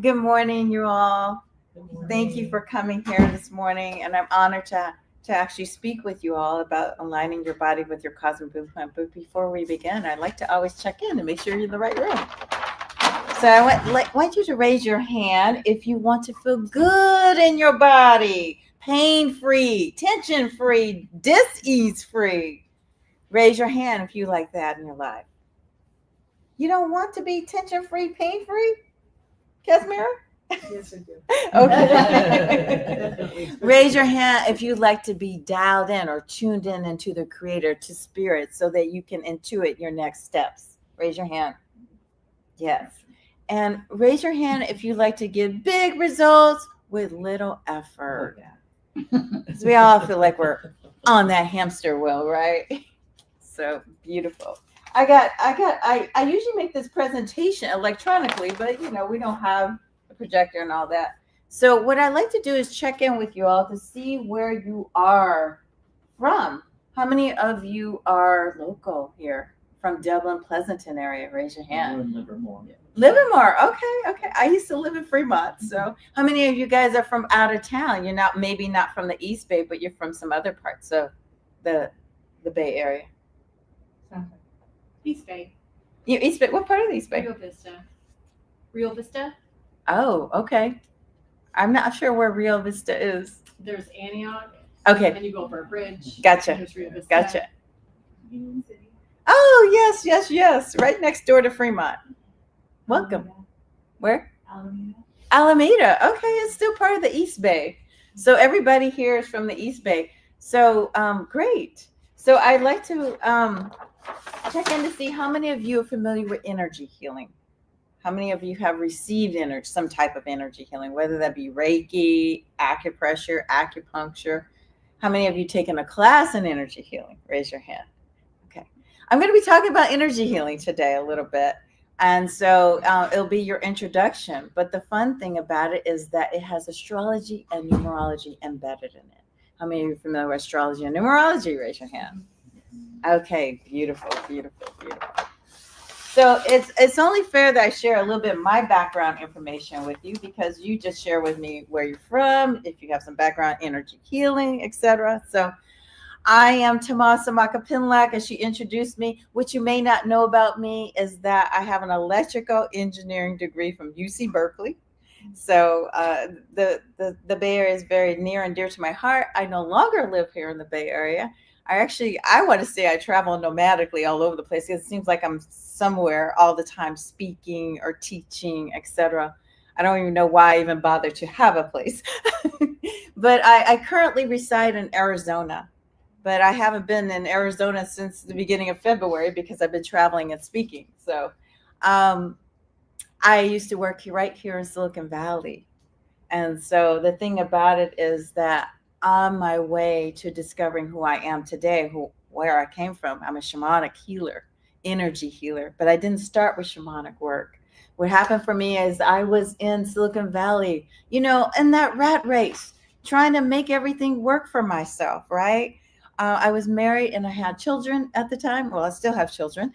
Good morning, you all. Good morning. Thank you for coming here this morning, and I'm honored to actually speak with you all about aligning your body with your cosmic blueprint. But before we begin, I'd like to always check in and make sure you're in the right room. So want you to raise your hand if you want to feel good in your body, pain free, tension free, dis-ease free. Raise your hand if you like that in your life. You don't want to be tension free, pain free, Casimira? Yes, I do. Okay. Raise your hand if you'd like to be dialed in or tuned in into the creator, to spirit, so that you can intuit your next steps. Raise your hand. Yes. And raise your hand if you'd like to get big results with little effort. Because we all feel like we're on that hamster wheel, right? So beautiful. I usually make this presentation electronically, but we don't have a projector and all that. So what I like to do is check in with you all to see where you are from. How many of you are local here from Dublin-Pleasanton area? Raise your hand. In Livermore. Livermore. Okay. I used to live in Fremont. So how many of you guys are from out of town? You're not, maybe not from the East Bay, but you're from some other parts of the Bay Area. East Bay. You East Bay. What part of the East Bay? Rio Vista. Rio Vista. Oh, okay. I'm not sure where Rio Vista is. There's Antioch. Okay. And you go over a bridge. Gotcha. There's Rio Vista. Gotcha. Union City. Oh, yes. Right next door to Fremont. Welcome. Where? Alameda. Alameda. Okay, it's still part of the East Bay. So everybody here is from the East Bay. So great. So I'd like to check in to see how many of you are familiar with energy healing. How many of you have received some type of energy healing, whether that be Reiki, acupressure, acupuncture? How many of you taken a class in energy healing? Raise your hand. Okay. I'm going to be talking about energy healing today a little bit. And so it'll be your introduction. But the fun thing about it is that it has astrology and numerology embedded in it. How many of you are familiar with astrology and numerology? Raise your hand. Okay, beautiful. So it's only fair that I share a little bit of my background information with you, because you just share with me where you're from, if you have some background, energy healing, etc. So I am Tomasa Macapinlac, as she introduced me. What you may not know about me is that I have an electrical engineering degree from UC Berkeley. So the Bay Area is very near and dear to my heart. I no longer live here in the Bay Area. I want to say I travel nomadically all over the place, because it seems like I'm somewhere all the time, speaking or teaching, etc. I don't even know why I even bother to have a place. But I currently reside in Arizona. But I haven't been in Arizona since the beginning of February, because I've been traveling and speaking. So I used to work right here in Silicon Valley. And so the thing about it is that on my way to discovering who I am today, where I came from, I'm a shamanic healer, energy healer. But I didn't start with shamanic work. What happened for me is I was in Silicon Valley, in that rat race, trying to make everything work for myself, right? I was married and I had children at the time. Well, I still have children.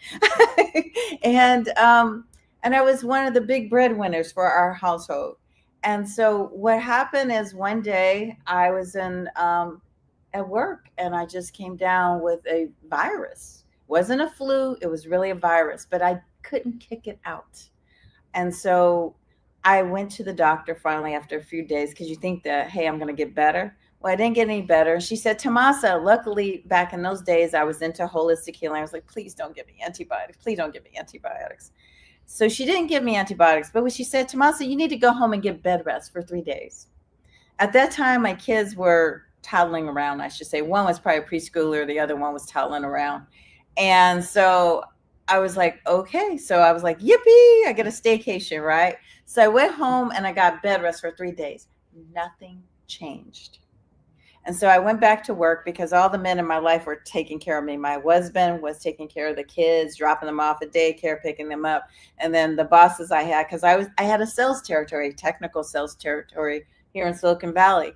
and I was one of the big breadwinners for our household. And so what happened is, one day I was at work, and I just came down with a virus. It wasn't a flu, it was really a virus, but I couldn't kick it out. And so I went to the doctor finally after a few days, because you think that, hey, I'm going to get better. Well, I didn't get any better. She said, Tomasa, luckily back in those days, I was into holistic healing. I was like, please don't give me antibiotics. Please don't give me antibiotics. So she didn't give me antibiotics. But what she said, Tomasa, you need to go home and get bed rest for 3 days. At that time, my kids were toddling around, I should say. One was probably a preschooler. The other one was toddling around. And so I was like, okay. So I was like, yippee, I get a staycation, right? So I went home and I got bed rest for 3 days. Nothing changed. And so I went back to work, because all the men in my life were taking care of me. My husband was taking care of the kids, dropping them off at daycare, picking them up. And then the bosses I had, because I had a sales territory, technical sales territory here in Silicon Valley.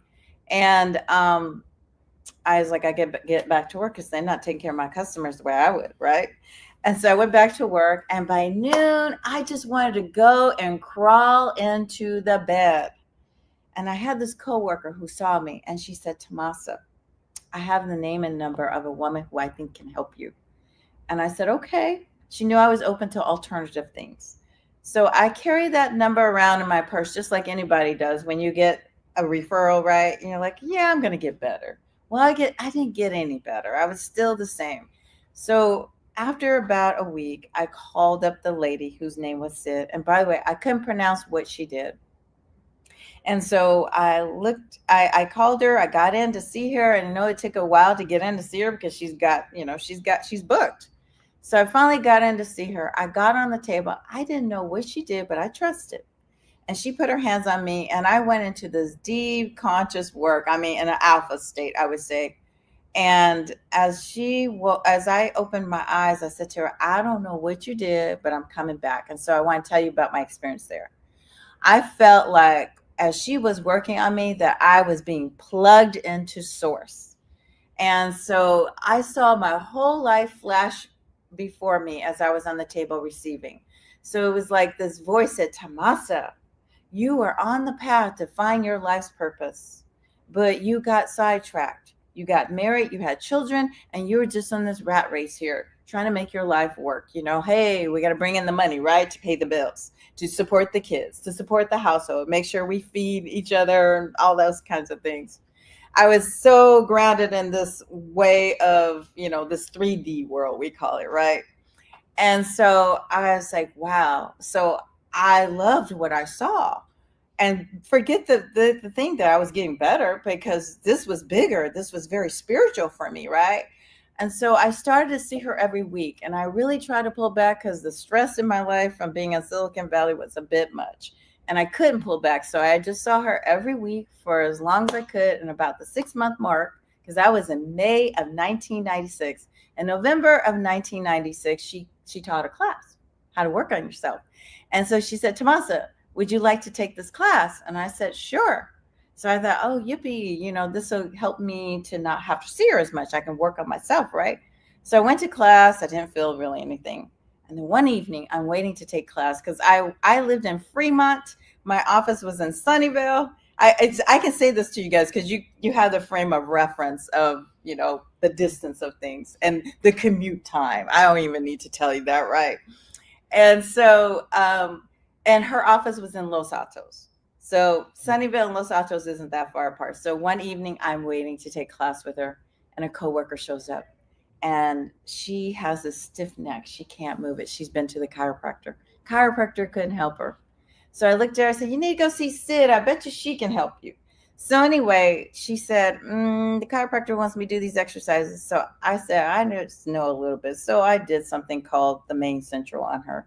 And I was like, I get back to work, because they're not taking care of my customers the way I would, right? And so I went back to work, and by noon, I just wanted to go and crawl into the bed. And I had this coworker who saw me, and she said, Tomasa, I have the name and number of a woman who I think can help you. And I said, okay. She knew I was open to alternative things. So I carry that number around in my purse, just like anybody does when you get a referral, right? And you're like, yeah, I'm going to get better. Well, I didn't get any better. I was still the same. So after about a week, I called up the lady whose name was Sid. And by the way, I couldn't pronounce what she did. And so I called her, I got in to see her, and I know it took a while to get in to see her because she's booked. So I finally got in to see her. I got on the table. I didn't know what she did, but I trusted. And she put her hands on me, and I went into this deep conscious work. I mean, in an alpha state, I would say. And as I opened my eyes, I said to her, I don't know what you did, but I'm coming back. And so I want to tell you about my experience there. I felt like as she was working on me that I was being plugged into source. And so I saw my whole life flash before me as I was on the table receiving. So it was like this voice said, Tomasa, you are on the path to find your life's purpose, but you got sidetracked. You got married, you had children, and you were just on this rat race here, trying to make your life work. Hey, we got to bring in the money, right? To pay the bills, to support the kids, to support the household, make sure we feed each other, and all those kinds of things. I was so grounded in this way of, this 3D world, we call it, right? And so I was like, wow. So I loved what I saw. And forget the thing that I was getting better, because this was bigger. This was very spiritual for me, right? And so I started to see her every week. And I really tried to pull back because the stress in my life from being in Silicon Valley was a bit much. And I couldn't pull back. So I just saw her every week for as long as I could. And about the 6-month mark, because I was in May of 1996. In November of 1996, she taught a class, how to work on yourself. And so she said, Tomasa, would you like to take this class? And I said, sure. So I thought, oh, yippee, this will help me to not have to see her as much. I can work on myself, right? So I went to class. I didn't feel really anything. And then one evening, I'm waiting to take class because I lived in Fremont. My office was in Sunnyvale. I can say this to you guys because you have the frame of reference of, the distance of things and the commute time. I don't even need to tell you that, right? And so, and her office was in Los Altos. So Sunnyvale and Los Altos isn't that far apart. So one evening I'm waiting to take class with her, and a coworker shows up, and she has a stiff neck. She can't move it. She's been to the chiropractor. Chiropractor couldn't help her. So I looked at her and said, you need to go see Sid. I bet you she can help you. So anyway, she said, the chiropractor wants me to do these exercises. So I said, I just know a little bit. So I did something called the main central on her.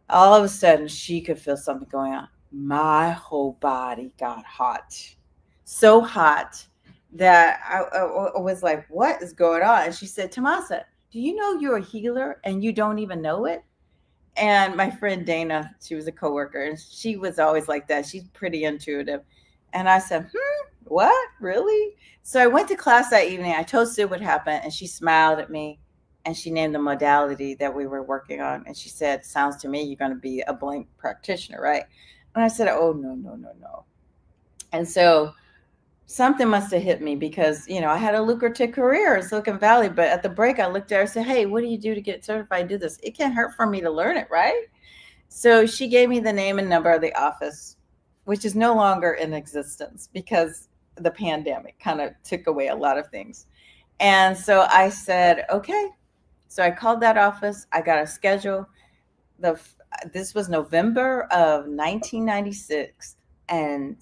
All of a sudden, she could feel something going on. My whole body got hot. So hot that I was like, what is going on? And she said, Tomasa, do you know you're a healer and you don't even know it? And my friend Dana, she was a coworker, and she was always like that. She's pretty intuitive. And I said, what? Really? So I went to class that evening. I told Sid what happened, and she smiled at me, and she named the modality that we were working on. And she said, sounds to me you're going to be a blank practitioner, right? And I said, oh, no, no, no, no. And so something must have hit me because, I had a lucrative career in Silicon Valley. But at the break, I looked at her and said, hey, what do you do to get certified to do this? It can't hurt for me to learn it, right? So she gave me the name and number of the office, which is no longer in existence because the pandemic kind of took away a lot of things. And so I said, okay. So I called that office. I got a schedule. This was November of 1996. And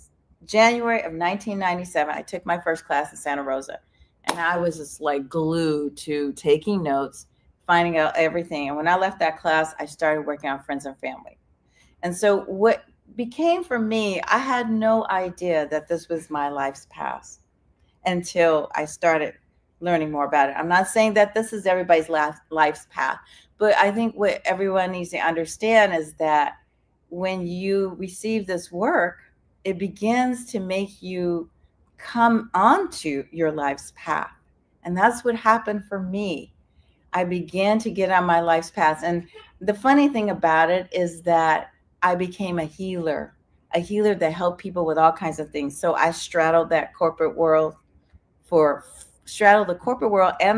January of 1997, I took my first class in Santa Rosa. And I was just like glued to taking notes, finding out everything. And when I left that class, I started working on friends and family. And so what became for me, I had no idea that this was my life's path until I started learning more about it. I'm not saying that this is everybody's life's path, but I think what everyone needs to understand is that when you receive this work, it begins to make you come onto your life's path. And that's what happened for me. I began to get on my life's path. And the funny thing about it is that I became a healer that helped people with all kinds of things. So I straddled the corporate world and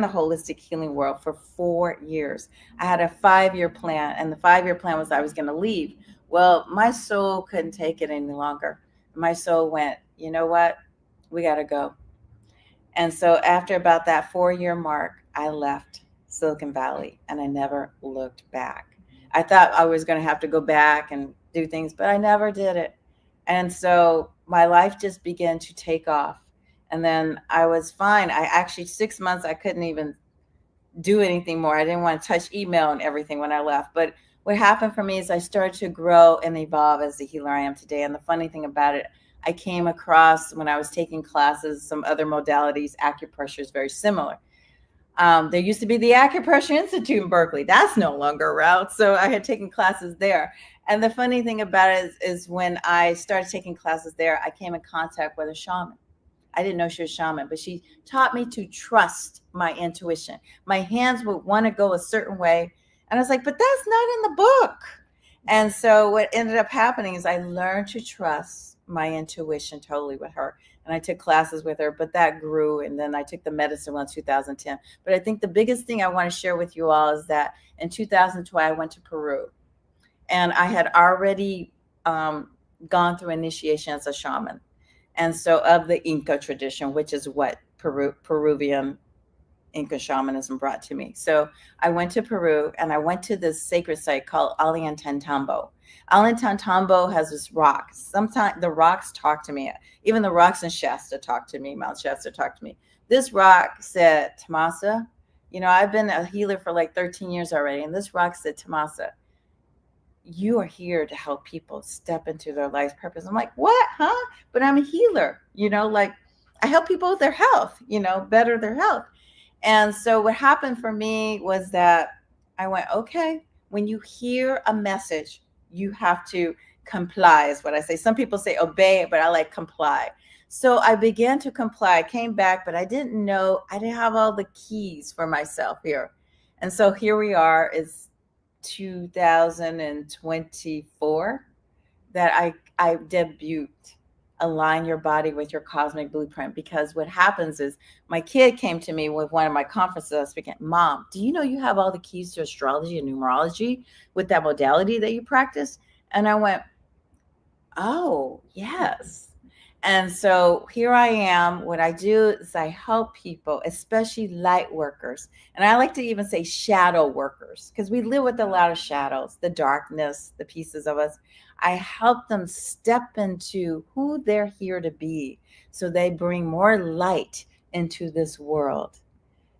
the holistic healing world for 4 years. I had a 5-year plan, and the 5-year plan was I was going to leave. Well, my soul couldn't take it any longer. My soul went, you know what? We got to go. And so after about that 4-year mark, I left Silicon Valley and I never looked back. I thought I was going to have to go back and do things, but I never did it. And so my life just began to take off. And then I was fine. I actually, 6 months, I couldn't even do anything more. I didn't want to touch email and everything when I left. But what happened for me is I started to grow and evolve as the healer I am today. And the funny thing about it, I came across, when I was taking classes, some other modalities. Acupressure is very similar. There used to be the Acupressure Institute in Berkeley. That's no longer around. So I had taken classes there. And the funny thing about it is when I started taking classes there, I came in contact with a shaman. I didn't know she was a shaman, but she taught me to trust my intuition. My hands would want to go a certain way. And I was like, but that's not in the book. And so what ended up happening is I learned to trust my intuition totally with her. And I took classes with her, but that grew. And then I took the medicine one in 2010. But I think the biggest thing I want to share with you all is that in 2012, I went to Peru. And I had already gone through initiation as a shaman. And so of the Inca tradition, which is what Peruvian Inca shamanism brought to me. So I went to Peru and I went to this sacred site called Ollantaytambo. Ollantaytambo has this rock. Sometimes the rocks talk to me. Even the rocks in Shasta talk to me. Mount Shasta talked to me. This rock said, Tomasa, I've been a healer for like 13 years already. And this rock said, Tomasa, you are here to help people step into their life's purpose. I'm like, what, huh? But I'm a healer, like I help people with their health, better their health. And so what happened for me was that I went, okay, when you hear a message, you have to comply is what I say. Some people say obey, but I like comply. So I began to comply. I came back, but I didn't have all the keys for myself here. And so here we are. It's 2024 that I debuted Align Your Body with Your Cosmic Blueprint, because what happens is my kid came to me with one of my conferences I was speaking, Mom, do you know you have all the keys to astrology and numerology with that modality that you practice? And I went, oh, yes. And so here I am. What I do is I help people, especially light workers. And I like to even say shadow workers, because we live with a lot of shadows, the darkness, the pieces of us. I help them step into who they're here to be so they bring more light into this world.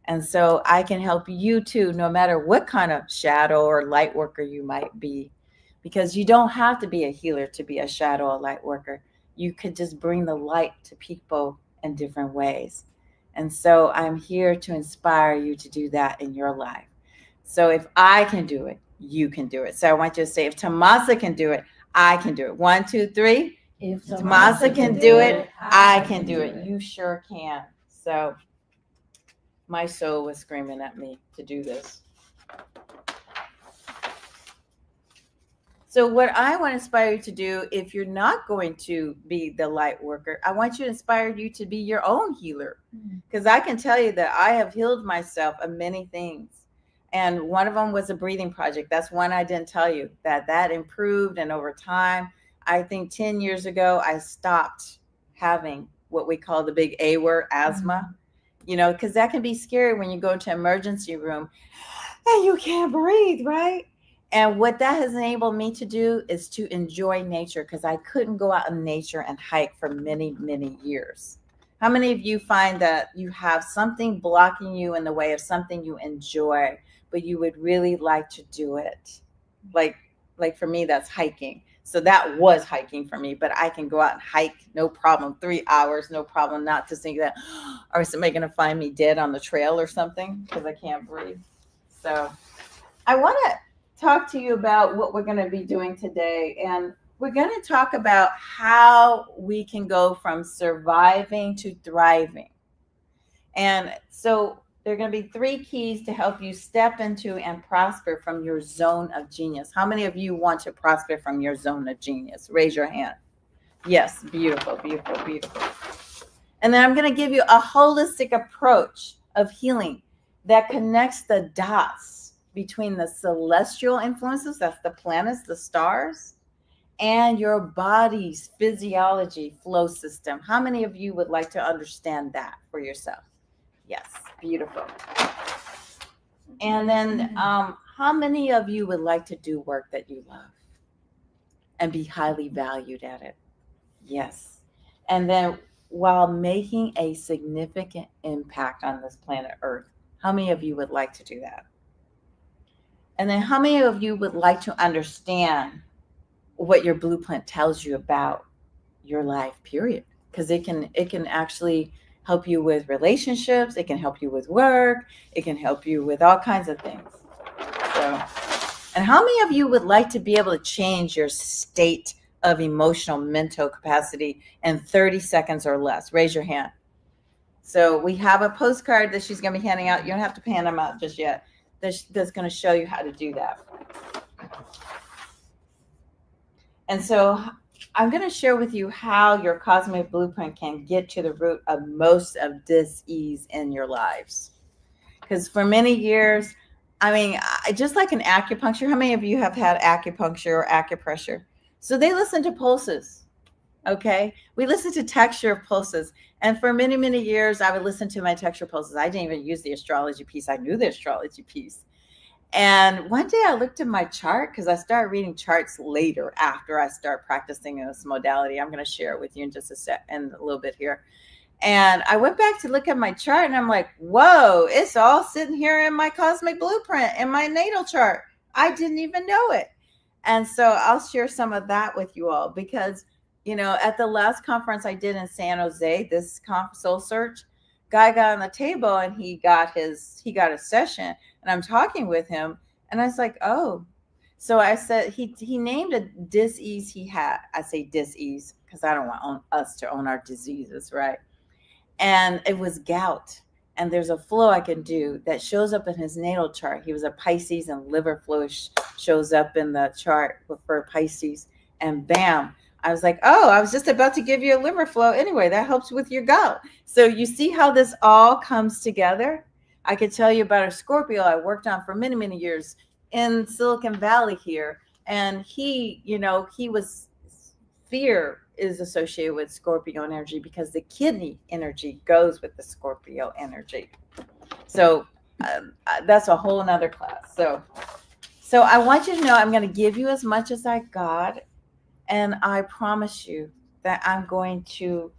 And so I can help you too, no matter what kind of shadow or light worker you might be, because you don't have to be a healer to be a shadow or light worker. You could just bring the light to people in different ways. And so I'm here to inspire you to do that in your life. So if I can do it, you can do it. So I want you to say, if Tomasa can do it, I can do it. 1, 2, 3. If Tomasa can do it, I can do it. You sure can. So my soul was screaming at me to do this. So what I want to inspire you to do, if you're not going to be the light worker, I want you to inspire you to be your own healer. Because I can tell you that I have healed myself of many things. And one of them was a breathing project. That's one I didn't tell you, that improved. And over time, I think 10 years ago, I stopped having what we call the big A word, asthma. Because that can be scary when you go to emergency room and you can't breathe, right? And what that has enabled me to do is to enjoy nature, because I couldn't go out in nature and hike for many, many years. How many of you find that you have something blocking you in the way of something you enjoy, but you would really like to do it? Like for me, that's hiking. So that was hiking for me, but I can go out and hike, no problem, 3 hours, no problem, not to think that, or is somebody going to find me dead on the trail or something because I can't breathe? So I want to talk to you about what we're going to be doing today. And we're going to talk about how we can go from surviving to thriving. And so There are going to be 3 keys to help you step into and prosper from your zone of genius. How many of you want to prosper from your zone of genius? Raise your hand. Yes, beautiful, beautiful, beautiful. And then I'm going to give you a holistic approach of healing that connects the dots between the celestial influences, that's the planets, the stars, and your body's physiology flow system. How many of you would like to understand that for yourself? Yes, beautiful. And then how many of you would like to do work that you love and be highly valued at it? Yes. And then while making a significant impact on this planet Earth, how many of you would like to do that? And then how many of you would like to understand what your blueprint tells you about your life, period? Because it can actually help you with relationships, it can help you with work, it can help you with all kinds of things. So, and how many of you would like to be able to change your state of emotional mental capacity in 30 seconds or less? Raise your hand. So we have a postcard that she's going to be handing out. You don't have to hand them out just yet. That's going to show you how to do that. And so I'm going to share with you how your cosmic blueprint can get to the root of most of dis-ease in your lives. Because for many years, I mean, just like an acupuncture, how many of you have had acupuncture or acupressure? So they listen to pulses, okay? We listen to texture of pulses. And for many, many years, I would listen to my texture pulses. I didn't even use the astrology piece. I knew the astrology piece. And one day I looked at my chart because I started reading charts later after I start practicing this modality. I'm going to share it with you in just in a little bit here. And I went back to look at my chart and I'm like, whoa, it's all sitting here in my cosmic blueprint, in my natal chart. I didn't even know it. And so I'll share some of that with you all because, you know, at the last conference I did in San Jose, this SoulSearch, guy got on the table and he got a session and I'm talking with him and I was like, oh, so I said, he named a dis-ease he had. I say dis-ease because I don't want us to own our diseases, right? And it was gout. And there's a flow I can do that shows up in his natal chart. He was a Pisces and liver flow shows up in the chart for Pisces. And bam, I was like, oh, I was just about to give you a liver flow. Anyway, that helps with your gout. So you see how this all comes together? I could tell you about a Scorpio I worked on for many, many years in Silicon Valley here. And fear is associated with Scorpio energy because the kidney energy goes with the Scorpio energy. So that's a whole nother class. So I want you to know I'm going to give you as much as I got. And I promise you that I'm going to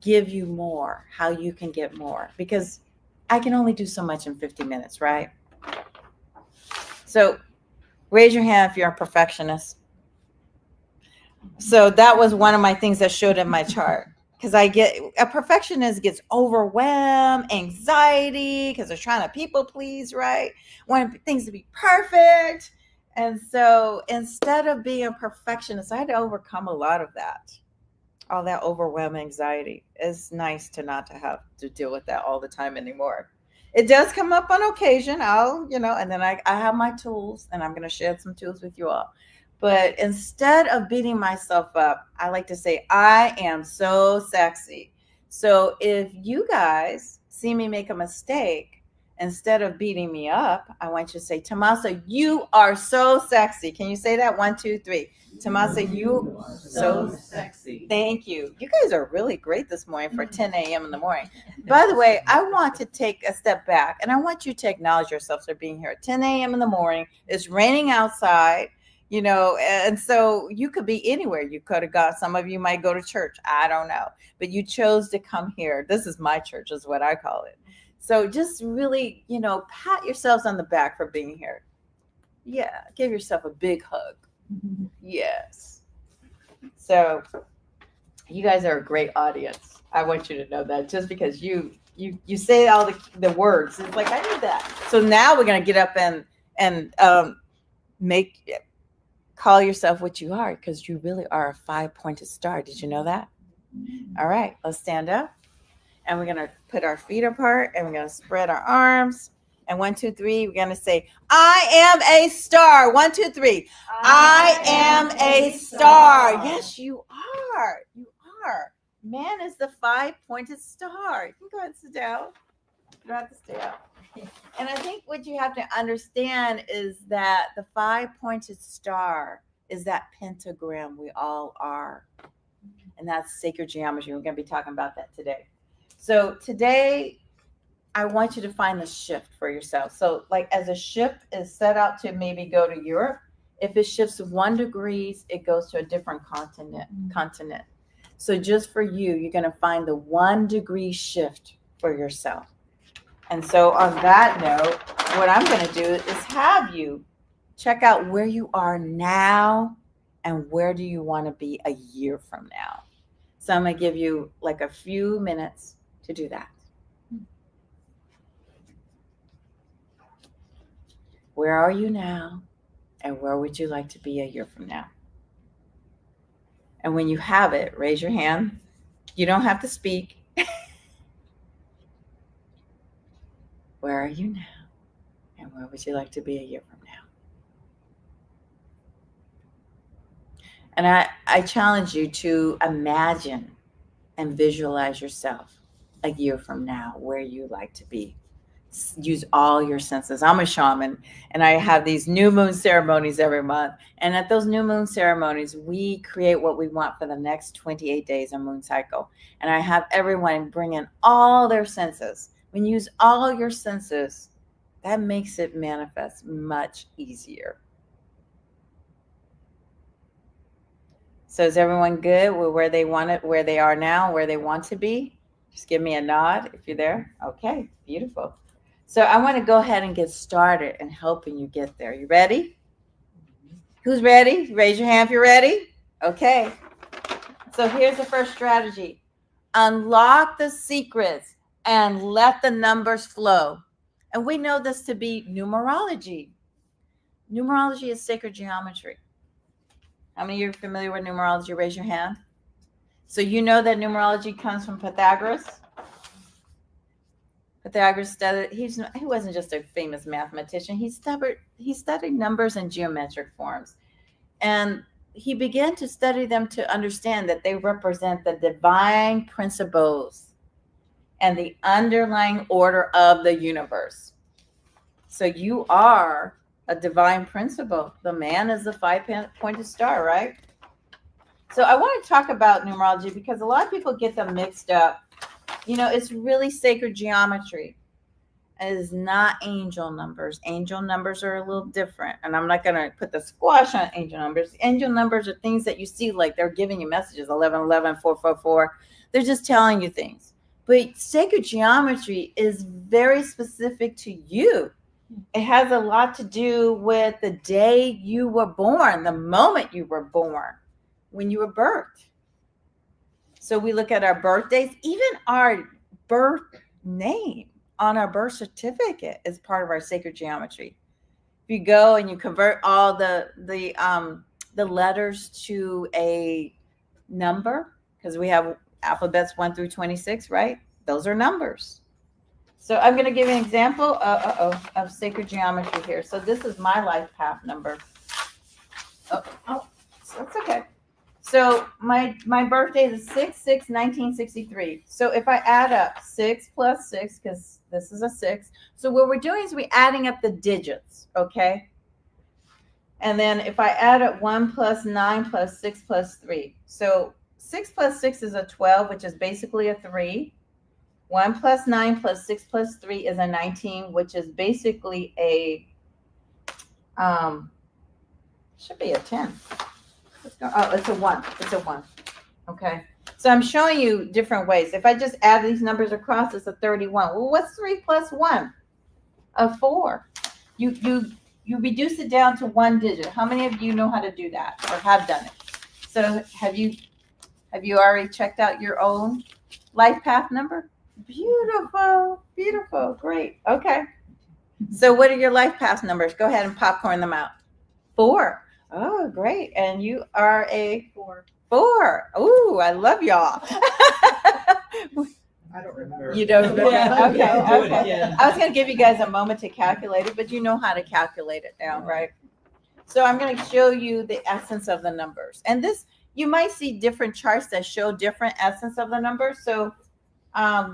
give you more, how you can get more, because I can only do so much in 50 minutes, right? So raise your hand if you're a perfectionist. So that was one of my things that showed in my chart. Because a perfectionist gets overwhelmed, anxiety, because they're trying to people please, right? Want things to be perfect. And so instead of being a perfectionist, I had to overcome a lot of that. All that overwhelming anxiety. It's nice to not to have to deal with that all the time anymore. It does come up on occasion. And then I have my tools, and I'm going to share some tools with you all. But instead of beating myself up, I like to say, I am so sexy. So if you guys see me make a mistake, instead of beating me up, I want you to say, Tomasa, you are so sexy. Can you say that? 1, 2, 3. Tomasa, you are so sexy. Thank you. You guys are really great this morning for 10 a.m. in the morning. By the way, I want to take a step back, and I want you to acknowledge yourselves for being here at 10 a.m. in the morning. It's raining outside. And so you could be anywhere. You could have got, some of you might go to church. I don't know, but you chose to come here. This is my church, is what I call it. So just really, pat yourselves on the back for being here. Yeah. Give yourself a big hug. Yes. So you guys are a great audience. I want you to know that just because you say all the words, it's like, I need that. So now we're going to get up and call yourself what you are, because you really are a 5-pointed star. Did you know that? All right, let's stand up. And we're going to put our feet apart and we're going to spread our arms. And 1, 2, 3, we're going to say, I am a star. 1, 2, 3. I am a star. Yes, you are. You are. Man is the 5-pointed star. You can go ahead and sit down. You don't have to stay up. And I think what you have to understand is that the 5-pointed star is that pentagram we all are. And that's sacred geometry. We're going to be talking about that today. So today, I want you to find the shift for yourself. So like as a ship is set out to maybe go to Europe, if it shifts 1 degree, it goes to a different continent. So just for you, you're going to find the 1 degree shift for yourself. And so on that note, what I'm going to do is have you check out where you are now and where do you want to be a year from now. So I'm going to give you like a few minutes to do that. Where are you now? And where would you like to be a year from now? And when you have it, raise your hand. You don't have to speak. Where are you now? And where would you like to be a year from now? And I challenge you to imagine and visualize yourself a year from now, where you like to be. Use all your senses. I'm a shaman and I have these new moon ceremonies every month. And at those new moon ceremonies, we create what we want for the next 28 days of moon cycle. And I have everyone bring in all their senses. When you use all your senses, that makes it manifest much easier. So is everyone good with where they want it, where they are now, where they want to be? Just give me a nod if you're there. Okay, beautiful. So I want to go ahead and get started in helping you get there. You ready? Who's ready? Raise your hand if you're ready. Okay. So here's the first strategy. Unlock the secrets and let the numbers flow. And we know this to be numerology. Numerology is sacred geometry. How many of you are familiar with numerology? Raise your hand. So you know that numerology comes from Pythagoras. Pythagoras studied, he wasn't just a famous mathematician. He studied numbers in geometric forms. And he began to study them to understand that they represent the divine principles and the underlying order of the universe. So you are a divine principle. The man is the 5-pointed star, right? So I want to talk about numerology because a lot of people get them mixed up. You know, it's really sacred geometry. It is not angel numbers. Angel numbers are a little different. And I'm not going to put the squash on angel numbers. Angel numbers are things that you see, like they're giving you messages, 1111, 444. They're just telling you things. But sacred geometry is very specific to you. It has a lot to do with the day you were born, the moment you were born, when you were birthed. So we look at our birthdays, even our birth name on our birth certificate is part of our sacred geometry. If you go and you convert all the letters to a number, because we have alphabets 1 through 26, right? Those are numbers. So I'm going to give you an example of sacred geometry here. So this is my life path number. Oh, that's okay. So my birthday is 6/6/1963. So if I add up 6 plus 6, because this is a 6. So what we're doing is we're adding up the digits, okay? And then if I add up 1 plus 9 plus 6 plus 3. So 6 plus 6 is a 12, which is basically a 3. 1 plus 9 plus 6 plus 3 is a 19, which is basically a, should be a 10. Oh, it's a 1. It's a 1. Okay. So I'm showing you different ways. If I just add these numbers across, it's a 31. Well, what's 3 plus 1? A 4. You reduce it down to 1 digit. How many of you know how to do that or have done it? So have you already checked out your own life path number? Beautiful. Beautiful. Great. Okay. So what are your life path numbers? Go ahead and popcorn them out. 4. Oh, great. And you are a 4. 4. Ooh, I love y'all. I don't remember You don't remember? Yeah, Okay, I'll do it okay. again. I was going to give you guys a moment to calculate it, but you know how to calculate it now, right? So I'm going to show you the essence of the numbers. And this, you might see different charts that show different essence of the numbers. So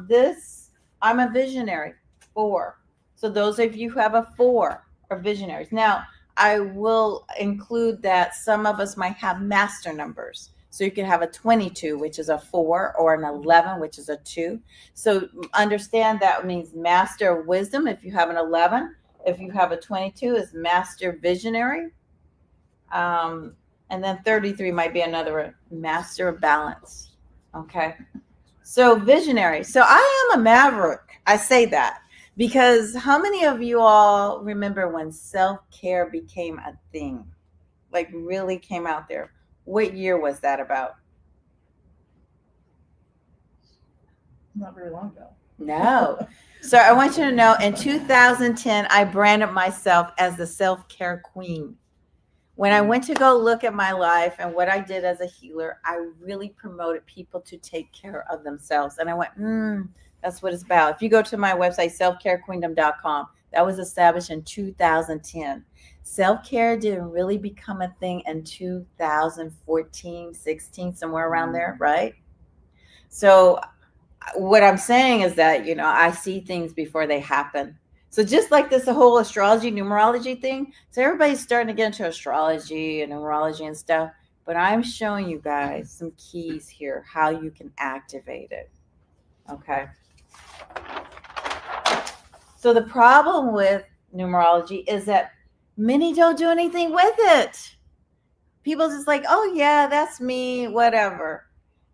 this, I'm a visionary, 4. So those of you who have a 4 are visionaries. Now, I will include that some of us might have master numbers. So you can have a 22, which is a 4, or an 11, which is a 2. So understand that means master of wisdom if you have an 11. If you have a 22, is master visionary. And then 33 might be another master of balance. Okay. So visionary. So I am a maverick. I say that because how many of you all remember when self-care became a thing? Like really came out there. What year was that about? Not very long ago. No. So I want you to know in 2010, I branded myself as the self-care queen. When I went to go look at my life and what I did as a healer, I really promoted people to take care of themselves. And I went, that's what it's about. If you go to my website, selfcarequeendom.com, that was established in 2010. Self-care didn't really become a thing in 2014, 16, somewhere around there, right? So what I'm saying is that, I see things before they happen. So just like this whole astrology, numerology thing, so everybody's starting to get into astrology and numerology and stuff, but I'm showing you guys some keys here, how you can activate it. Okay. So the problem with numerology is that many don't do anything with it. People just like, oh yeah, that's me, whatever.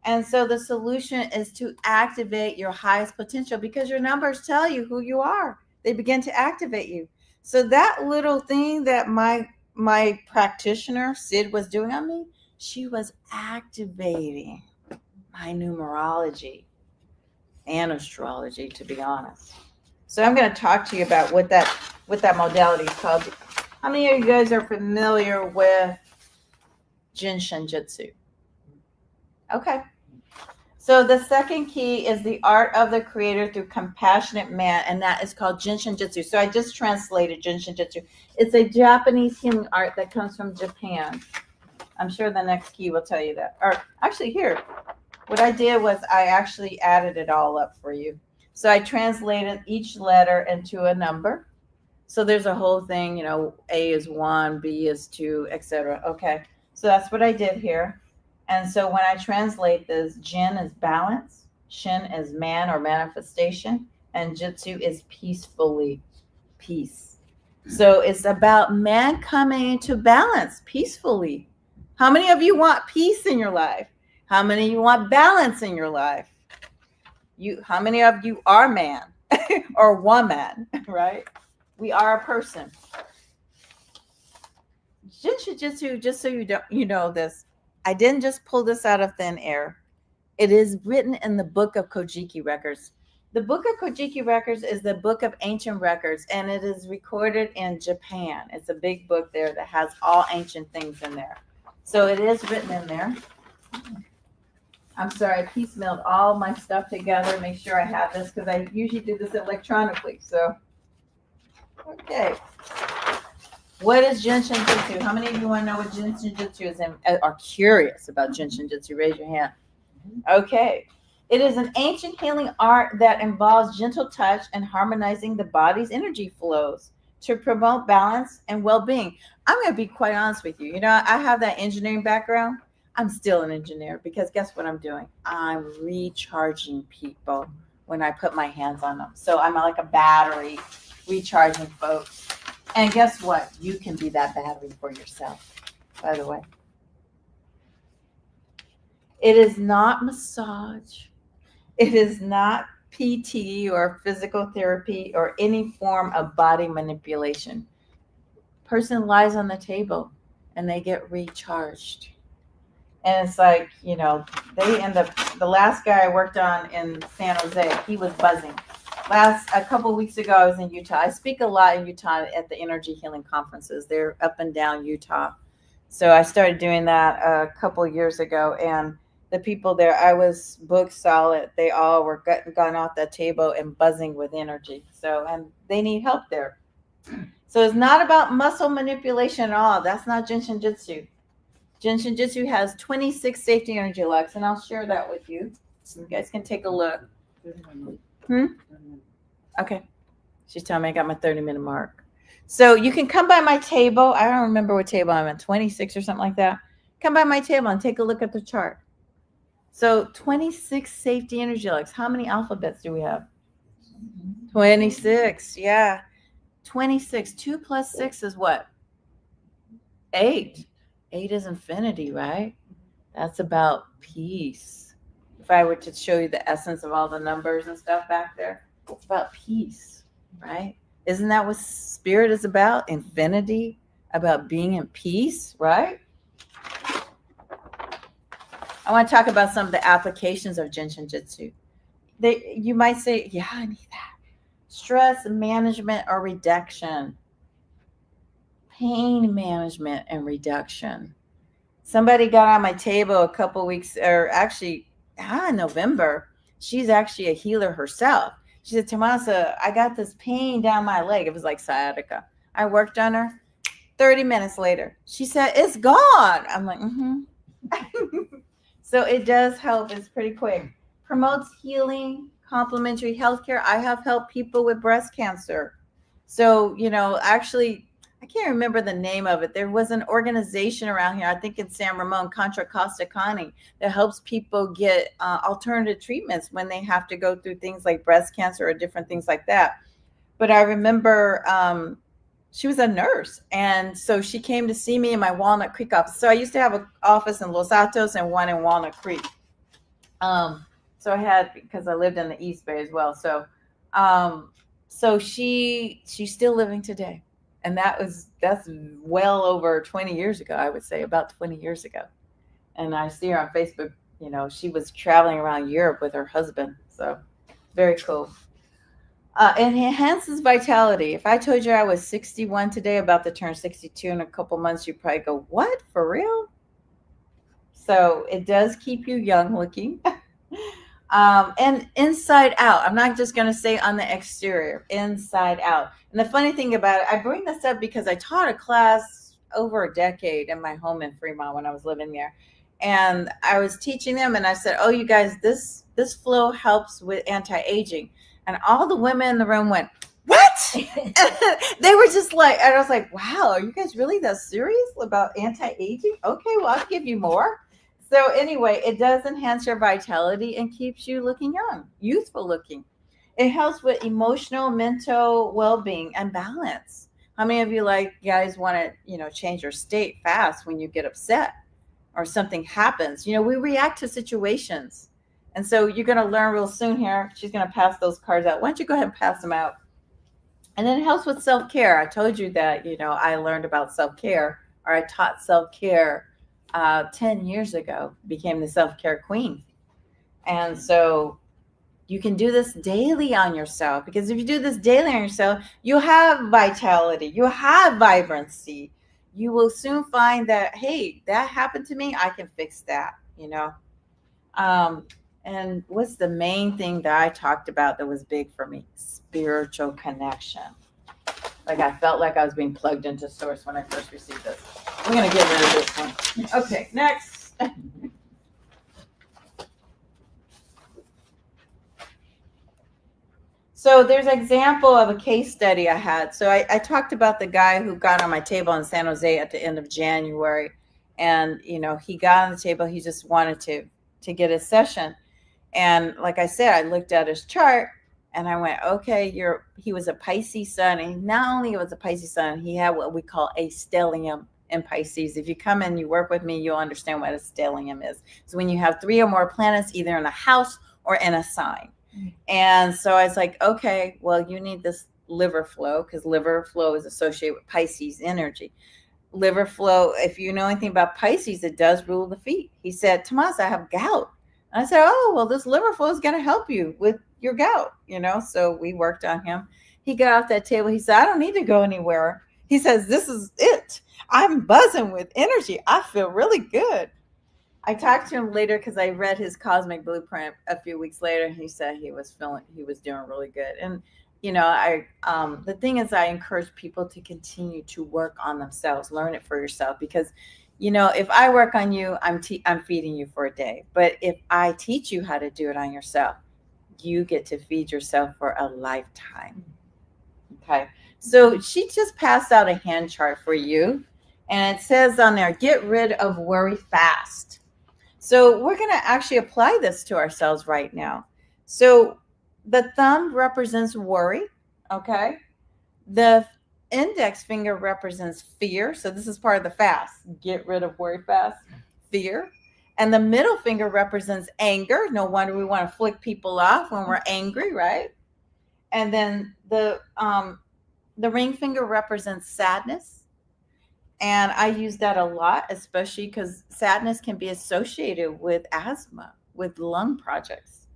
And so the solution is to activate your highest potential because your numbers tell you who you are. They begin to activate you. So that little thing that my practitioner, Sid, was doing on me, she was activating my numerology and astrology, to be honest. So I'm going to talk to you about what that modality is called. How many of you guys are familiar with Jin Shinjutsu? Okay. So the second key is the art of the creator through compassionate man, and that is called Jin Shinjutsu. So I just translated Jin Shinjutsu. It's a Japanese healing art that comes from Japan. I'm sure the next key will tell you that. Or actually here, what I did was I actually added it all up for you. So I translated each letter into a number. So there's a whole thing, A is 1, B is 2, etc. Okay. So that's what I did here. And so when I translate this, Jin is balance, Shin is man or manifestation, and Jitsu is peace. So it's about man coming into balance peacefully. How many of you want peace in your life? How many of you want balance in your life? How many of you are man or woman, right? We are a person. Jin Jitsu, just so you know this, I didn't just pull this out of thin air. It is written in the Book of Kojiki Records. The Book of Kojiki Records is the book of ancient records, and it is recorded in Japan. It's a big book there that has all ancient things in there. So it is written in there. I'm sorry, I piecemealed all my stuff together. Make sure I have this because I usually do this electronically. So, okay. What is Jin Shinjutsu? How many of you want to know what Jin Shinjutsu is and are curious about Jin Shinjutsu? Raise your hand. Okay. It is an ancient healing art that involves gentle touch and harmonizing the body's energy flows to promote balance and well-being. I'm going to be quite honest with you. I have that engineering background. I'm still an engineer because guess what I'm doing? I'm recharging people when I put my hands on them. So I'm like a battery recharging folks. And guess what? You can be that battery for yourself, by the way. It is not massage. It is not PT or physical therapy or any form of body manipulation. Person lies on the table and they get recharged. And it's like, they end up, the last guy I worked on in San Jose, he was buzzing. A couple of weeks ago, I was in Utah. I speak a lot in Utah at the energy healing conferences. They're up and down Utah. So I started doing that a couple of years ago. And the people there, I was book solid. They all were gone off that table and buzzing with energy. So, and they need help there. So it's not about muscle manipulation at all. That's not Jinshin Jitsu. Jinshin Jitsu has 26 safety energy locks, and I'll share that with you. You guys can take a look. Okay. She's telling me I got my 30-minute mark. So you can come by my table. I don't remember what table I'm at, 26 or something like that. Come by my table and take a look at the chart. So 26 safety energy locks. How many alphabets do we have? 26. Yeah. 26. 2 plus 6 is what? 8. 8 is infinity, right? That's about peace. If I were to show you the essence of all the numbers and stuff back there, it's about peace, right? Isn't that what spirit is about? Infinity, about being in peace, right? I want to talk about some of the applications of Jinshin Jitsu. You might say, yeah, I need that. Stress management or reduction. Pain management and reduction. Somebody got on my table a couple weeks, or actually, in November. She's actually a healer herself. She said, Tomasa, I got this pain down my leg. It was like sciatica. I worked on her. 30 minutes later, she said, it's gone. I'm like, So it does help. It's pretty quick. Promotes healing, complementary healthcare. I have helped people with breast cancer. So, actually, I can't remember the name of it. There was an organization around here, I think in San Ramon, Contra Costa County, that helps people get alternative treatments when they have to go through things like breast cancer or different things like that. But I remember she was a nurse. And so she came to see me in my Walnut Creek office. So I used to have an office in Los Altos and one in Walnut Creek. So I had, because I lived in the East Bay as well. So she's still living today. And that's well over 20 years ago, I would say, about 20 years ago. And I see her on Facebook. She was traveling around Europe with her husband. So very cool. It enhances vitality. If I told you I was 61 today, about to turn 62 in a couple months, you'd probably go, what? For real? So it does keep you young looking. And inside out. I'm not just going to say on the exterior, inside out. And the funny thing about it, I bring this up because I taught a class over a decade in my home in Fremont when I was living there. And I was teaching them and I said, oh, you guys, this flow helps with anti-aging. And all the women in the room went, what? They were just like, and I was like, wow, are you guys really that serious about anti-aging? Okay, well, I'll give you more. So anyway, it does enhance your vitality and keeps you looking young, youthful looking. It helps with emotional, mental well-being and balance. How many of you guys want to, change your state fast when you get upset or something happens? We react to situations. And so you're going to learn real soon here. She's going to pass those cards out. Why don't you go ahead and pass them out? And then it helps with self-care. I told you that, I learned about self-care, or I taught self-care 10 years ago, became the self-care queen. And so you can do this daily on yourself, because if you do this daily on yourself, you'll have vitality, you'll have vibrancy. You will soon find that, hey, that happened to me, I can fix that, And what's the main thing that I talked about that was big for me? Spiritual connection. I felt like I was being plugged into source when I first received this. We're going to get rid of this one. Okay, next. So there's an example of a case study I had. So I talked about the guy who got on my table in San Jose at the end of January. And, he got on the table. He just wanted to get a session. And like I said, I looked at his chart and I went, okay, he was a Pisces sun. And not only was a Pisces sun, he had what we call a stellium in Pisces. If you come and you work with me, you'll understand what a stellium is. So when you have 3 or more planets, either in a house or in a sign. And so I was like, okay, well, you need this liver flow, because liver flow is associated with Pisces energy. Liver flow, if you know anything about Pisces, it does rule the feet. He said, Tomasa, I have gout. And I said, oh, well, this liver flow is going to help you with your gout, So we worked on him. He got off that table. He said, I don't need to go anywhere. He says, this is it. I'm buzzing with energy. I feel really good. I talked to him later because I read his cosmic blueprint a few weeks later. He said he was doing really good. And the thing is, I encourage people to continue to work on themselves, learn it for yourself, because if I work on you, I'm feeding you for a day. But if I teach you how to do it on yourself, you get to feed yourself for a lifetime. Okay. So she just passed out a hand chart for you, and it says on there, get rid of worry fast. So we're going to actually apply this to ourselves right now. So the thumb represents worry. Okay. The index finger represents fear. So this is part of the fast. Get rid of worry fast, fear. And the middle finger represents anger. No wonder we want to flick people off when we're angry, right? And then the ring finger represents sadness. And I use that a lot, especially because sadness can be associated with asthma, with lung projects.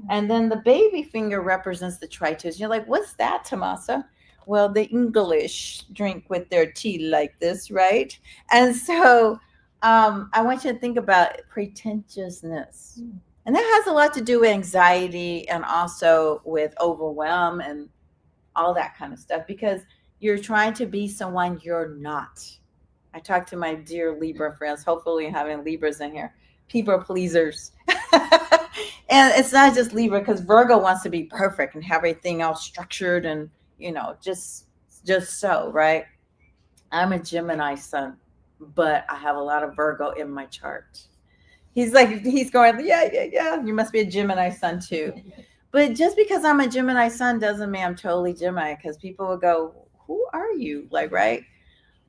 And then the baby finger represents the tritus. You're like, what's that, Tomasa? Well, the English drink with their tea like this, right? And so I want you to think about pretentiousness. And that has a lot to do with anxiety and also with overwhelm and all that kind of stuff, because you're trying to be someone you're not. I talk to my dear Libra friends, hopefully having Libras in here, people pleasers. And it's not just Libra, because Virgo wants to be perfect and have everything all structured and, just so, right? I'm a Gemini sun, but I have a lot of Virgo in my chart. He's going, yeah. You must be a Gemini sun too. But just because I'm a Gemini sun doesn't mean I'm totally Gemini, because people will go, who are you? Like, right?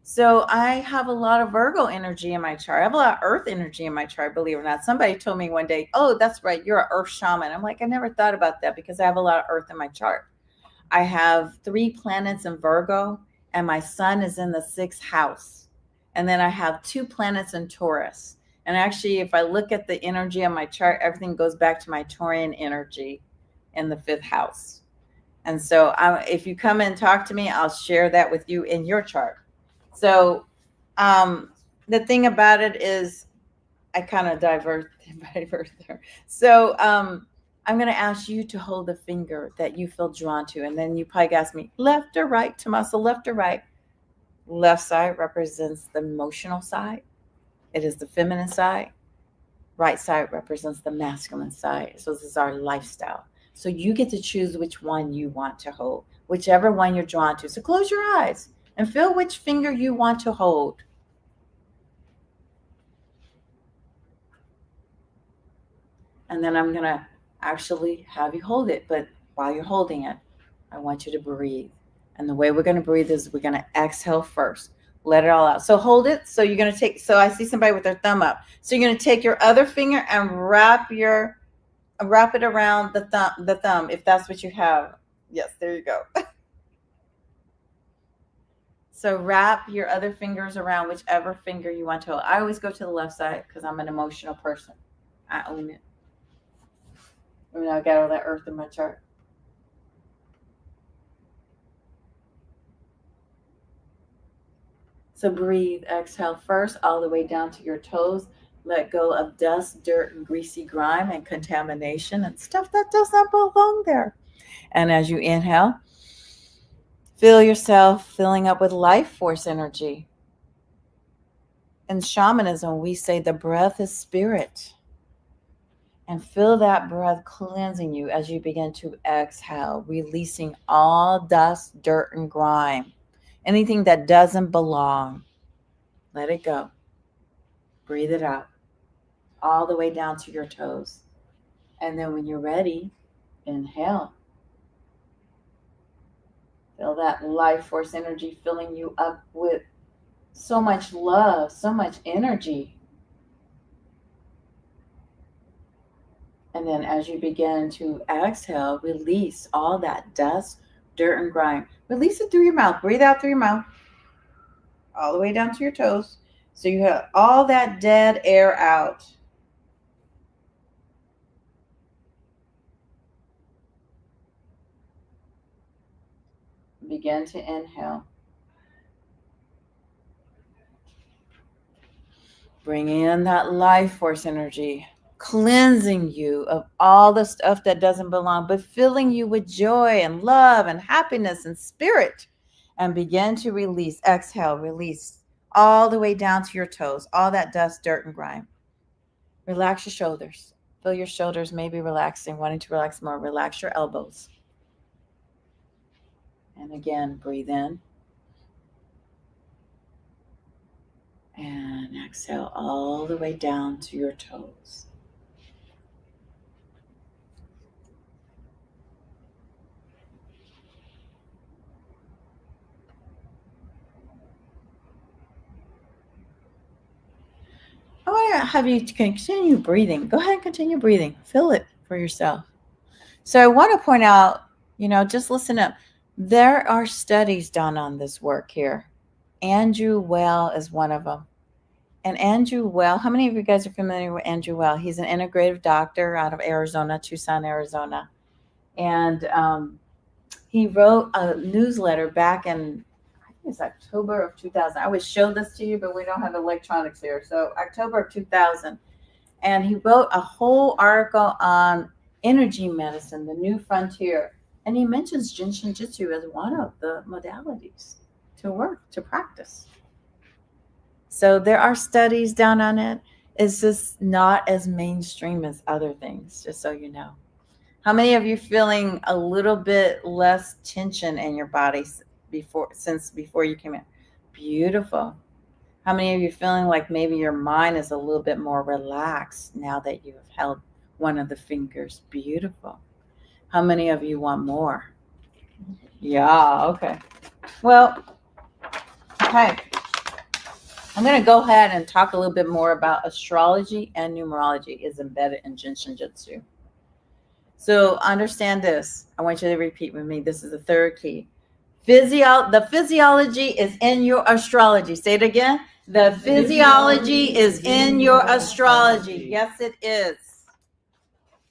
So I have a lot of Virgo energy in my chart. I have a lot of Earth energy in my chart, believe it or not. Somebody told me one day, oh, that's right, you're an Earth shaman. I'm like, I never thought about that, because I have a lot of Earth in my chart. I have 3 planets in Virgo, and my sun is in the 6th house. And then I have 2 planets in Taurus. And actually, if I look at the energy on my chart, everything goes back to my Taurian energy in the 5th house. And so if you come and talk to me, I'll share that with you in your chart. So the thing about it is, I kind of divert there. So I'm going to ask you to hold the finger that you feel drawn to. And then you probably ask me, left or right, Tomasa, left or right? Left side represents the emotional side. It is the feminine side. Right side represents the masculine side. So this is our lifestyle. So you get to choose which one you want to hold, whichever one you're drawn to. So close your eyes and feel which finger you want to hold. And then I'm going to actually have you hold it. But while you're holding it, I want you to breathe. And the way we're going to breathe is we're going to exhale first. Let it all out. So hold it. So you're going to take, so I see somebody with their thumb up. So you're going to take your other finger and wrap it around the thumb, if that's what you have. Yes, there you go. So wrap your other fingers around whichever finger you want to hold. I always go to the left side because I'm an emotional person. I own it. I mean, I got all that earth in my chart. So breathe, exhale first, all the way down to your toes. Let go of dust, dirt, and greasy grime and contamination and stuff that does not belong there. And as you inhale, feel yourself filling up with life force energy. In shamanism, we say the breath is spirit. And feel that breath cleansing you as you begin to exhale, releasing all dust, dirt, and grime. Anything that doesn't belong, let it go. Breathe it out all the way down to your toes. And then when you're ready, inhale. Feel that life force energy filling you up with so much love, so much energy. And then as you begin to exhale, release all that dust, dirt, and grime. Release it through your mouth. Breathe out through your mouth, all the way down to your toes. So you have all that dead air out. Begin to inhale. Bringing in that life force energy, cleansing you of all the stuff that doesn't belong, but filling you with joy and love and happiness and spirit. And begin to release, exhale, release all the way down to your toes, all that dust, dirt, and grime. Relax your shoulders. Feel your shoulders maybe relaxing, wanting to relax more. Relax your elbows. And again, breathe in. And exhale all the way down to your toes. I want to have you continue breathing. Go ahead and continue breathing. Feel it for yourself. So I want to point out, just listen up. There are studies done on this work here. Andrew Weil is one of them. And Andrew Weil, how many of you guys are familiar with Andrew Weil? He's an integrative doctor out of Arizona, Tucson, Arizona. And he wrote a newsletter back in, I think it's October of 2000. I would show this to you, but we don't have electronics here. So October of 2000. And he wrote a whole article on energy medicine, the new frontier. And he mentions Jin Shin Jitsu as one of the modalities to work, to practice. So there are studies done on it. It's just not as mainstream as other things, just so you know. How many of you feeling a little bit less tension in your body since before you came in? Beautiful. How many of you feeling like maybe your mind is a little bit more relaxed now that you have held one of the fingers? Beautiful. How many of you want more? Yeah, okay. Well, okay. I'm going to go ahead and talk a little bit more about astrology and numerology is embedded in Jin Shin Jitsu. So understand this. I want you to repeat with me. This is the third key. The physiology is in your astrology. Say it again. The physiology is in your astrology. Yes, it is.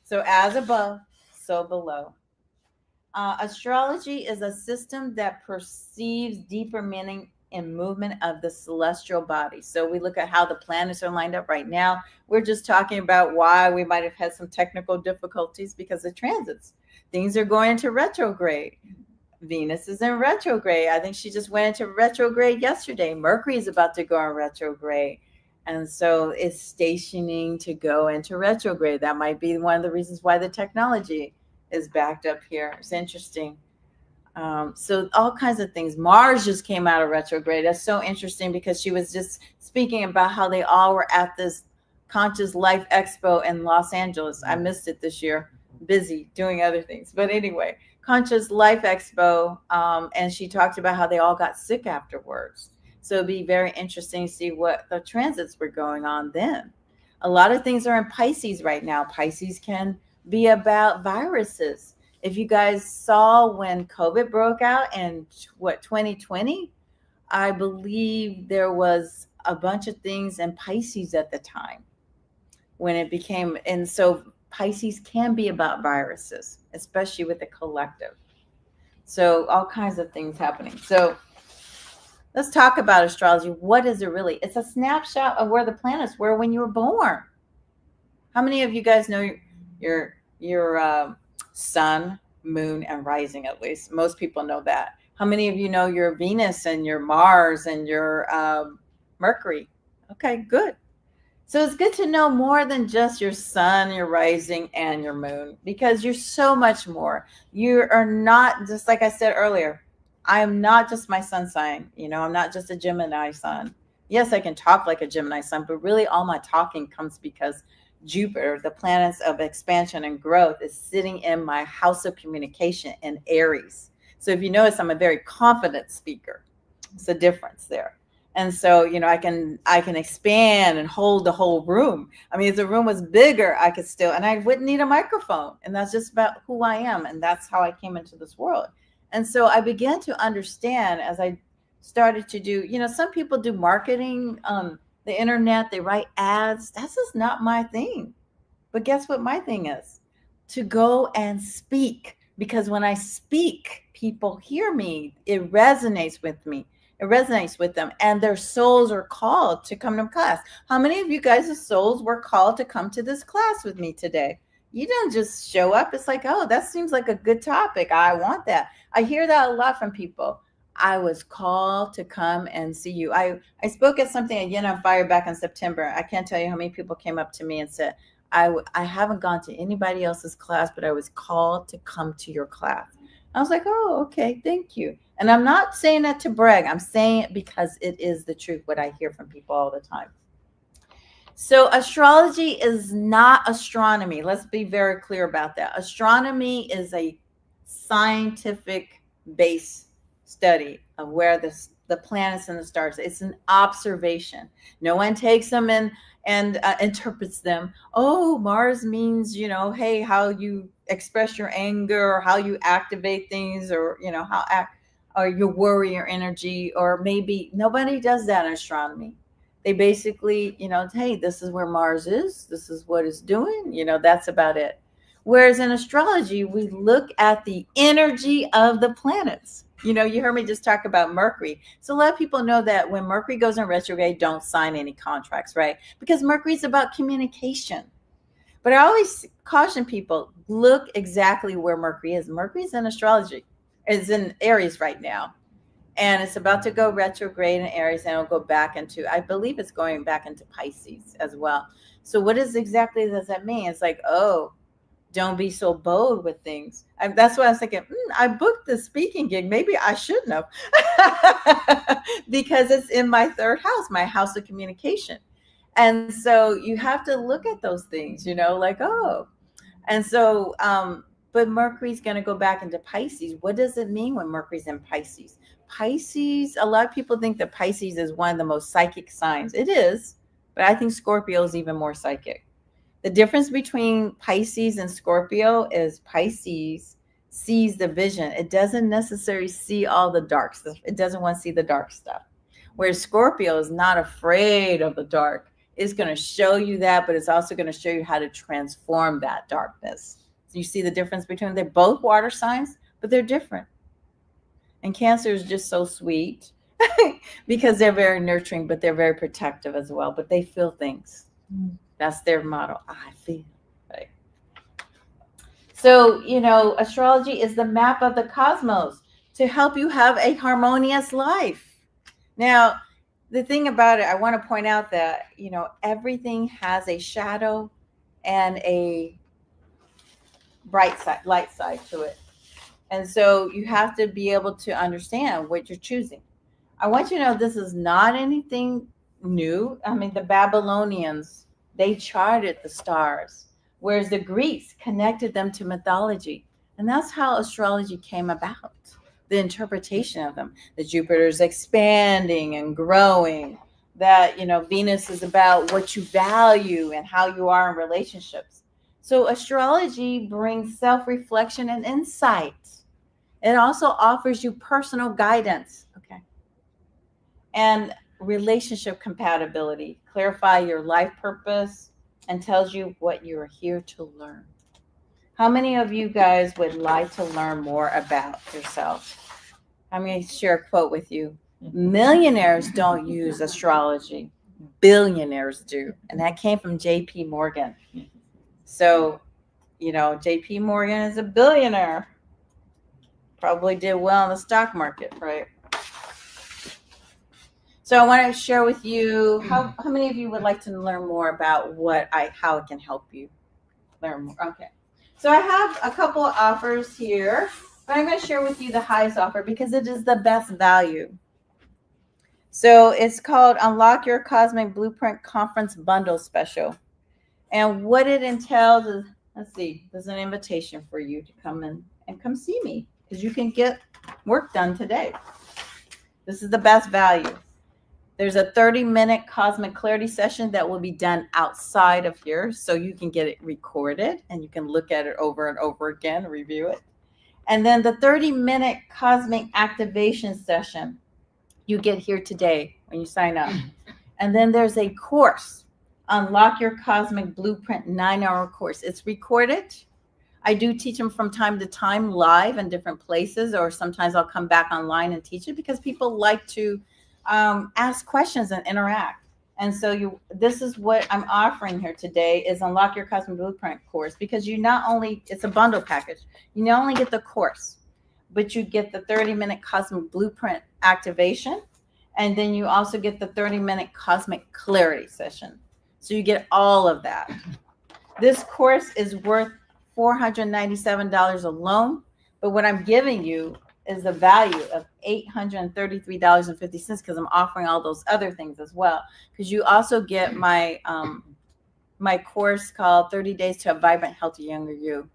So as above, so below. Astrology is a system that perceives deeper meaning and movement of the celestial body. So we look at how the planets are lined up right now. We're just talking about why we might have had some technical difficulties because of transits. Things are going into retrograde. Venus is in retrograde. I think she just went into retrograde yesterday. Mercury is about to go in retrograde. And so it's stationing to go into retrograde. That might be one of the reasons why the technology is backed up here. It's interesting. So all kinds of things. Mars just came out of retrograde. That's so interesting because she was just speaking about how they all were at this Conscious Life Expo in Los Angeles. I missed it this year. Busy doing other things. But anyway, Conscious Life Expo. And she talked about how they all got sick afterwards. So it'd be very interesting to see what the transits were going on then. A lot of things are in Pisces right now. Pisces can be about viruses. If you guys saw when COVID broke out in 2020, I believe there was a bunch of things in Pisces at the time when it became, and so Pisces can be about viruses, especially with the collective. So all kinds of things happening. So let's talk about astrology. What is it really? It's a snapshot of where the planets were when you were born. How many of you guys know your sun, moon, and rising? At least most people know that. How many of you know your Venus and your Mars and your Mercury? Okay, good. So it's good to know more than just your sun, your rising, and your moon, because you're so much more. You are not, just like I said earlier, I am not just my sun sign. I'm not just a Gemini sun. Yes, I can talk like a Gemini sun, but really all my talking comes because Jupiter, the planets of expansion and growth, is sitting in my house of communication in Aries. So if you notice, I'm a very confident speaker. It's a difference there. And so, I can expand and hold the whole room. I mean, if the room was bigger, I could still, and I wouldn't need a microphone. And that's just about who I am. And that's how I came into this world. And so I began to understand as I started to do, some people do marketing on the internet, they write ads. That's just not my thing. But guess what my thing is? To go and speak. Because when I speak, people hear me. It resonates with me. It resonates with them, and their souls are called to come to class. How many of you guys' souls were called to come to this class with me today? You don't just show up. It's like, oh, that seems like a good topic. I want that. I hear that a lot from people. I was called to come and see you. I spoke at something at Yen on Fire back in September. I can't tell you how many people came up to me and said, I haven't gone to anybody else's class, but I was called to come to your class. I was like, oh, okay, thank you. And I'm not saying that to brag. I'm saying it because it is the truth, what I hear from people all the time. So astrology is not astronomy. Let's be very clear about that. Astronomy is a scientific base study of where the planets and the stars. It's an observation. No one takes them and interprets them. Oh, Mars means, hey, how you express your anger, or how you activate things, or or your warrior energy, or maybe nobody does that in astronomy. They basically, hey, this is where Mars is. This is what it's doing. That's about it. Whereas in astrology, we look at the energy of the planets. You heard me just talk about Mercury. So a lot of people know that when Mercury goes in retrograde, don't sign any contracts, right? Because Mercury is about communication. But I always caution people, look exactly where Mercury is. Mercury's in astrology. It's in Aries right now. And it's about to go retrograde in Aries, and it'll go back into, I believe it's going back into Pisces as well. So what exactly does that mean? It's like, oh, don't be so bold with things. That's why I was thinking, I booked the speaking gig. Maybe I shouldn't have because it's in my third house, my house of communication. And so you have to look at those things, like, oh. And so, but Mercury's going to go back into Pisces. What does it mean when Mercury's in Pisces? Pisces, a lot of people think that Pisces is one of the most psychic signs. It is, but I think Scorpio is even more psychic. The difference between Pisces and Scorpio is Pisces sees the vision. It doesn't necessarily see all the dark stuff. It doesn't want to see the dark stuff. Whereas Scorpio is not afraid of the dark. It's going to show you that, but it's also going to show you how to transform that darkness. So you see the difference between, they're both water signs, but they're different. And Cancer is just so sweet because they're very nurturing, but they're very protective as well. But they feel things. That's their motto. I feel. Right. So, astrology is the map of the cosmos to help you have a harmonious life. Now, the thing about it, I want to point out that, everything has a shadow and a bright side, light side to it. And so you have to be able to understand what you're choosing. I want you to know this is not anything new. I mean, the Babylonians, they charted the stars, whereas the Greeks connected them to mythology. And that's how astrology came about, the interpretation of them. That Jupiter's expanding and growing, that, Venus is about what you value and how you are in relationships. So astrology brings self-reflection and insight. It also offers you personal guidance, okay, and relationship compatibility, clarify your life purpose, and tells you what you're here to learn. How many of you guys would like to learn more about yourself? I'm going to share a quote with you. Millionaires don't use astrology. Billionaires do. And that came from J.P. Morgan. So, J.P. Morgan is a billionaire. Probably did well in the stock market, right? So I want to share with you, how many of you would like to learn more about how it can help you learn more? Okay. So I have a couple of offers here, but I'm going to share with you the highest offer because it is the best value. So it's called Unlock Your Cosmic Blueprint Conference Bundle Special. And what it entails is, let's see, there's an invitation for you to come in and come see me, because you can get work done today. This is the best value. There's a 30-minute cosmic clarity session that will be done outside of here, so you can get it recorded and you can look at it over and over again, review it. And then the 30-minute cosmic activation session you get here today when you sign up. And then there's a course, Unlock Your Cosmic Blueprint 9-hour course. It's recorded I do teach them from time to time live in different places, or sometimes I'll come back online and teach it because people like to ask questions and interact. And so this is what I'm offering here today is Unlock Your Cosmic Blueprint course, because it's a bundle package. You not only get the course, but you get the 30-minute Cosmic Blueprint activation. And then you also get the 30-minute Cosmic Clarity session. So you get all of that. This course is worth $497 alone, but what I'm giving you is the value of $833.50 because I'm offering all those other things as well. Because you also get my my course called 30 Days to a Vibrant, Healthy, Younger You.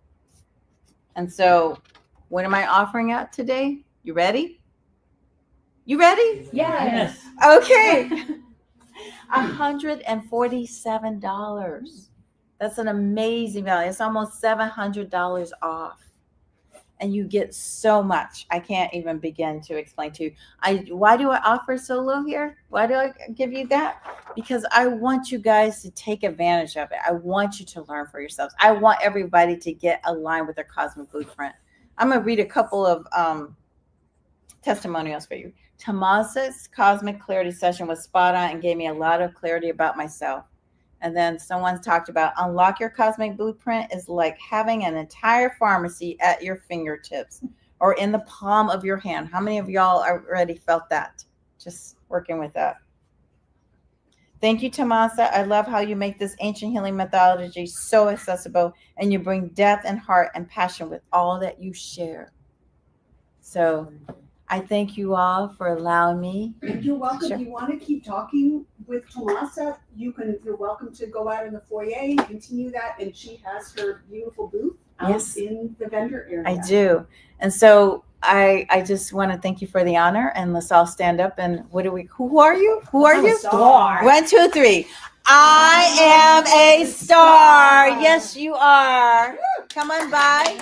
And so what am I offering out today? You ready? You ready? Yes. Okay. $147. That's an amazing value. It's almost $700 off. And you get so much. I can't even begin to explain to you. Why do I offer so low here? Why do I give you that? Because I want you guys to take advantage of it. I want you to learn for yourselves. I want everybody to get aligned with their cosmic blueprint. I'm going to read a couple of testimonials for you. Tomasa's cosmic clarity session was spot on and gave me a lot of clarity about myself. And then someone's talked about Unlock Your Cosmic Blueprint is like having an entire pharmacy at your fingertips or in the palm of your hand. How many of y'all already felt that? Just working with that. Thank you, Tomasa. I love how you make this ancient healing methodology so accessible, and you bring depth and heart and passion with all that you share. So I thank you all for allowing me. You're welcome. Sure. If you want to keep talking with Tomasa, you're welcome to go out in the foyer and continue that. And she has her beautiful booth out Yes. in the vendor area. I do. And so I just want to thank you for the honor, and let's all stand up and who are you? Who are you? Star. 1, 2, 3. I am a star. Yes, you are. Come on by.